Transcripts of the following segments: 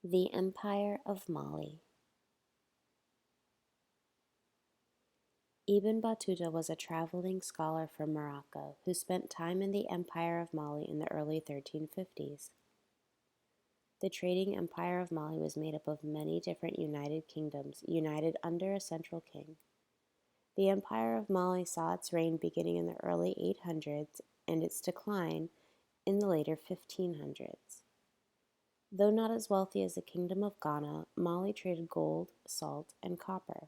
The Empire of Mali. Ibn Battuta was a traveling scholar from Morocco who spent time in the Empire of Mali in the early 1350s. The trading Empire of Mali was made up of many different united kingdoms, united under a central king. The Empire of Mali saw its reign beginning in the early 800s and its decline in the later 1500s. Though not as wealthy as the Kingdom of Ghana, Mali traded gold, salt, and copper.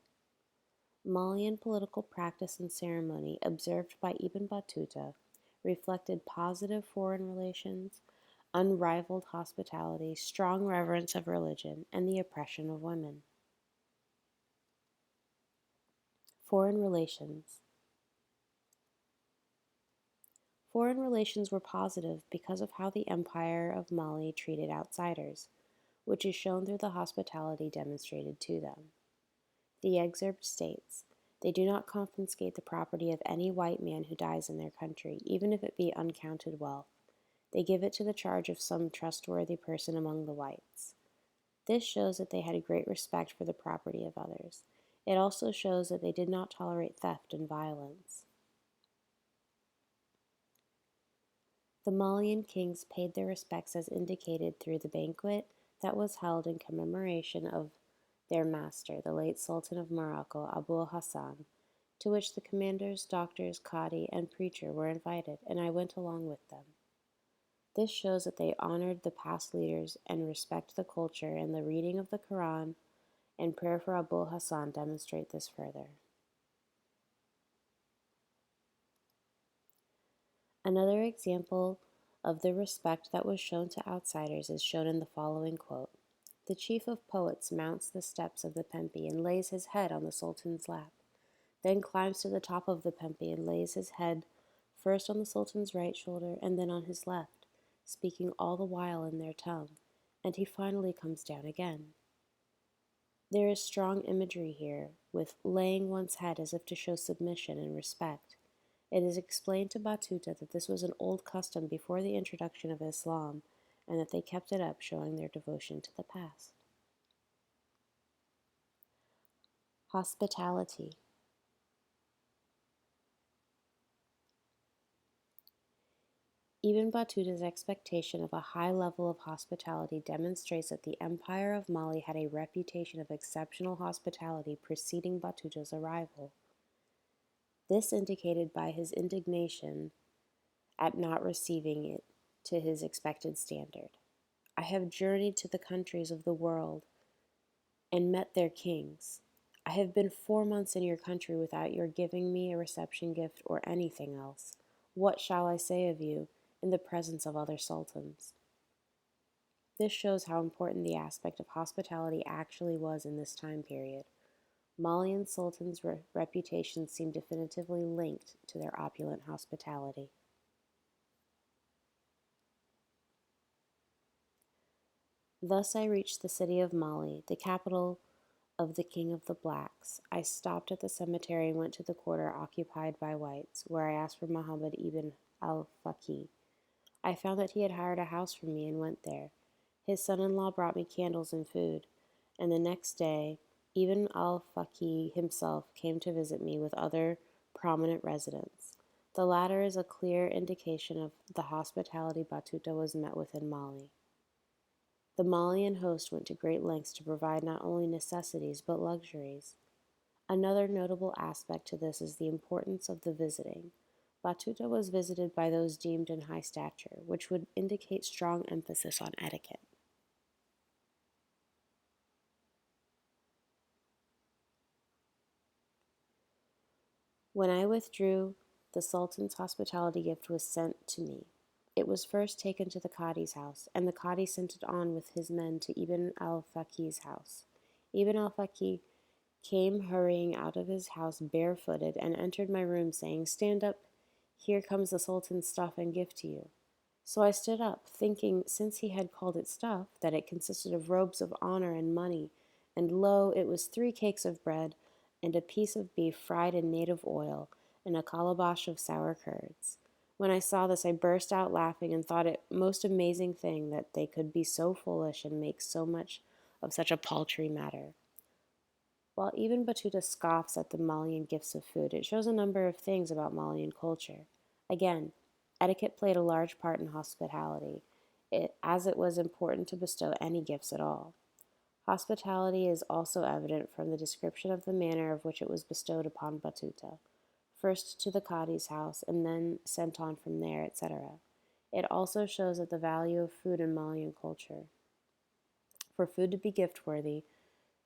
Malian political practice and ceremony observed by Ibn Battuta reflected positive foreign relations, unrivaled hospitality, strong reverence of religion, and the oppression of women. Foreign relations. Foreign relations were positive because of how the Empire of Mali treated outsiders, which is shown through the hospitality demonstrated to them. The excerpt states, "They do not confiscate the property of any white man who dies in their country, even if it be uncounted wealth. They give it to the charge of some trustworthy person among the whites." This shows that they had a great respect for the property of others. It also shows that they did not tolerate theft and violence. The Malian kings paid their respects as indicated through the banquet that was held in commemoration of their master, the late Sultan of Morocco, Abu Hassan, to which the commanders, doctors, Qadi, and preacher were invited, and I went along with them. This shows that they honored the past leaders and respect the culture, and the reading of the Quran and prayer for Abu Hassan demonstrate this further. Another example of the respect that was shown to outsiders is shown in the following quote. "The chief of poets mounts the steps of the Pempi and lays his head on the Sultan's lap, then climbs to the top of the Pempi and lays his head first on the Sultan's right shoulder and then on his left, speaking all the while in their tongue, and he finally comes down again." There is strong imagery here, with laying one's head as if to show submission and respect. It is explained to Battuta that this was an old custom before the introduction of Islam, and that they kept it up, showing their devotion to the past. Hospitality. Ibn Battuta's expectation of a high level of hospitality demonstrates that the Empire of Mali had a reputation of exceptional hospitality preceding Battuta's arrival. This indicated by his indignation at not receiving it to his expected standard. "I have journeyed to the countries of the world and met their kings. I have been 4 months in your country without your giving me a reception gift or anything else. What shall I say of you in the presence of other sultans?" This shows how important the aspect of hospitality actually was in this time period. Malian sultans' reputations seem definitively linked to their opulent hospitality. Thus I reached the city of Mali, the capital of the King of the Blacks. I stopped at the cemetery and went to the quarter occupied by whites, where I asked for Muhammad ibn al-Faqih. I found that he had hired a house for me and went there. His son-in-law brought me candles and food, and the next day Ibn al-Faqih himself came to visit me with other prominent residents. The latter is a clear indication of the hospitality Battuta was met with in Mali. The Malian host went to great lengths to provide not only necessities but luxuries. Another notable aspect to this is the importance of the visiting. Battuta was visited by those deemed in high stature, which would indicate strong emphasis on etiquette. When I withdrew, the Sultan's hospitality gift was sent to me. It was first taken to the Qadi's house, and the Qadi sent it on with his men to Ibn al-Faqih's house. Ibn al-Faqih came hurrying out of his house barefooted and entered my room, saying, "Stand up, here comes the Sultan's stuff and gift to you." So I stood up, thinking, since he had called it stuff, that it consisted of robes of honor and money, and lo, it was 3 cakes of bread, and a piece of beef fried in native oil, and a calabash of sour curds. When I saw this, I burst out laughing and thought it most amazing thing that they could be so foolish and make so much of such a paltry matter. While even Batuta scoffs at the Malian gifts of food, it shows a number of things about Malian culture. Again, etiquette played a large part in hospitality, as it was important to bestow any gifts at all. Hospitality is also evident from the description of the manner of which it was bestowed upon Batuta, first to the Cadi's house and then sent on from there, etc. It also shows that the value of food in Malian culture. For food to be gift worthy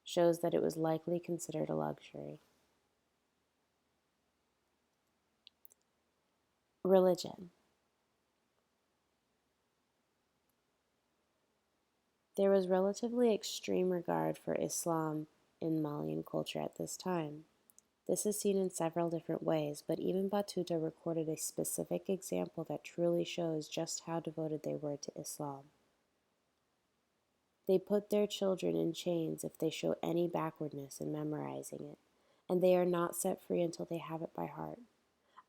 shows that it was likely considered a luxury. Religion. There was relatively extreme regard for Islam in Malian culture at this time. This is seen in several different ways, but even Batuta recorded a specific example that truly shows just how devoted they were to Islam. They put their children in chains if they show any backwardness in memorizing it, and they are not set free until they have it by heart.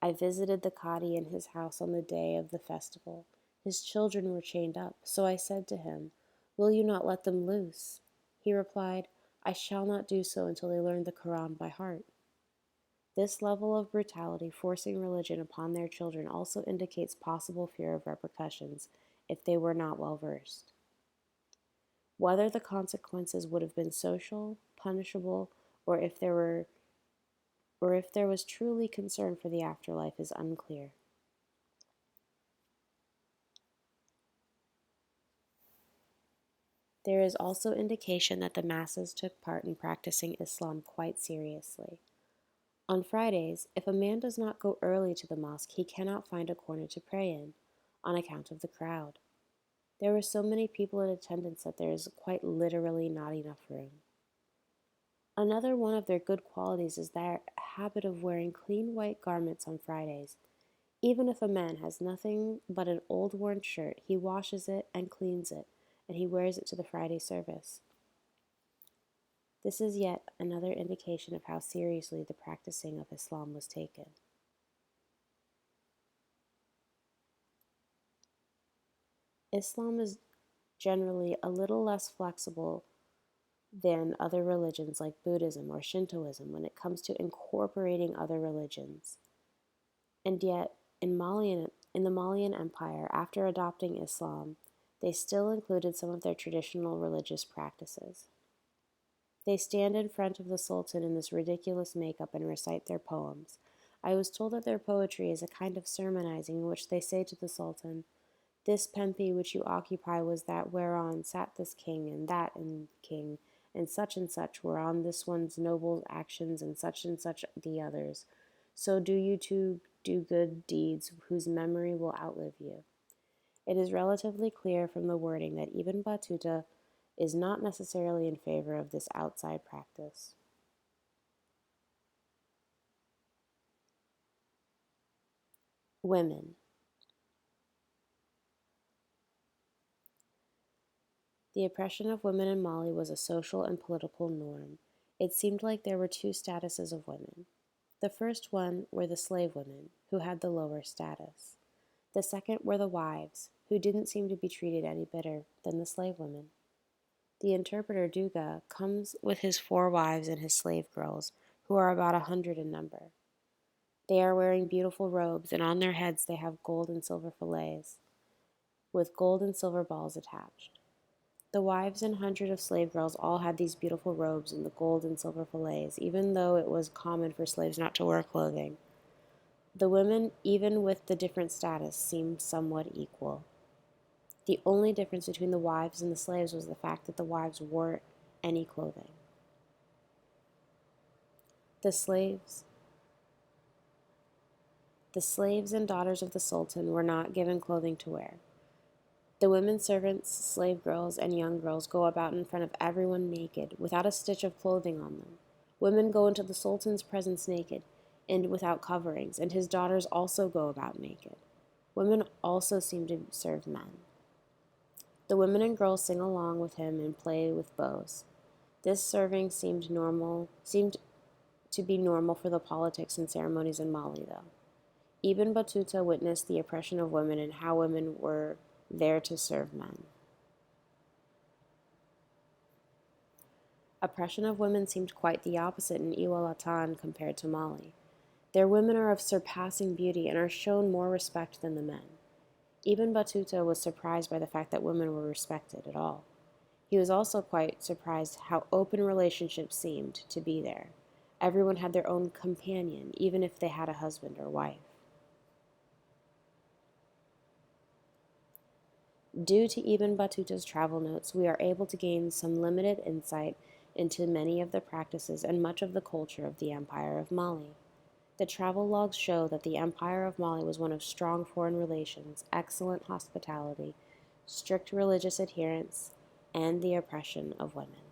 I visited the Cadi in his house on the day of the festival. His children were chained up, so I said to him, "Will you not let them loose?" He replied, "I shall not do so until they learn the Quran by heart." This level of brutality, forcing religion upon their children, also indicates possible fear of repercussions if they were not well versed. Whether the consequences would have been social, punishable, or if there was truly concern for the afterlife is unclear. There is also indication that the masses took part in practicing Islam quite seriously. On Fridays, if a man does not go early to the mosque, he cannot find a corner to pray in, on account of the crowd. There were so many people in attendance that there is quite literally not enough room. Another one of their good qualities is their habit of wearing clean white garments on Fridays. Even if a man has nothing but an old worn shirt, he washes it and cleans it, and he wears it to the Friday service. This is yet another indication of how seriously the practicing of Islam was taken. Islam is generally a little less flexible than other religions like Buddhism or Shintoism when it comes to incorporating other religions. And yet, in the Malian Empire, after adopting Islam, they still included some of their traditional religious practices. They stand in front of the Sultan in this ridiculous makeup and recite their poems. I was told that their poetry is a kind of sermonizing in which they say to the Sultan, "This Pempi which you occupy was that whereon sat this king, and that and king, and such were on this one's noble actions, and such the others. So do you too do good deeds whose memory will outlive you." It is relatively clear from the wording that even Batuta is not necessarily in favor of this outside practice. Women. The oppression of women in Mali was a social and political norm. It seemed like there were two statuses of women. The first one were the slave women, who had the lower status. The second were the wives, who didn't seem to be treated any better than the slave women. The interpreter Duga comes with his 4 wives and his slave girls, who are about 100 in number. They are wearing beautiful robes, and on their heads they have gold and silver fillets, with gold and silver balls attached. The wives and 100 of slave girls all had these beautiful robes and the gold and silver fillets, even though it was common for slaves not to wear clothing. The women, even with the different status, seemed somewhat equal. The only difference between the wives and the slaves was the fact that the wives wore any clothing. The slaves The slaves and daughters of the Sultan were not given clothing to wear. The women servants, slave girls, and young girls go about in front of everyone naked, without a stitch of clothing on them. Women go into the Sultan's presence naked and without coverings, and his daughters also go about naked. Women also seem to serve men. The women and girls sing along with him and play with bows. This serving seemed to be normal for the politics and ceremonies in Mali, though. Ibn Battuta witnessed the oppression of women and how women were there to serve men. Oppression of women seemed quite the opposite in Iwalatan compared to Mali. Their women are of surpassing beauty and are shown more respect than the men. Ibn Battuta was surprised by the fact that women were respected at all. He was also quite surprised how open relationships seemed to be there. Everyone had their own companion, even if they had a husband or wife. Due to Ibn Battuta's travel notes, we are able to gain some limited insight into many of the practices and much of the culture of the Empire of Mali. The travel logs show that the Empire of Mali was one of strong foreign relations, excellent hospitality, strict religious adherence, and the oppression of women.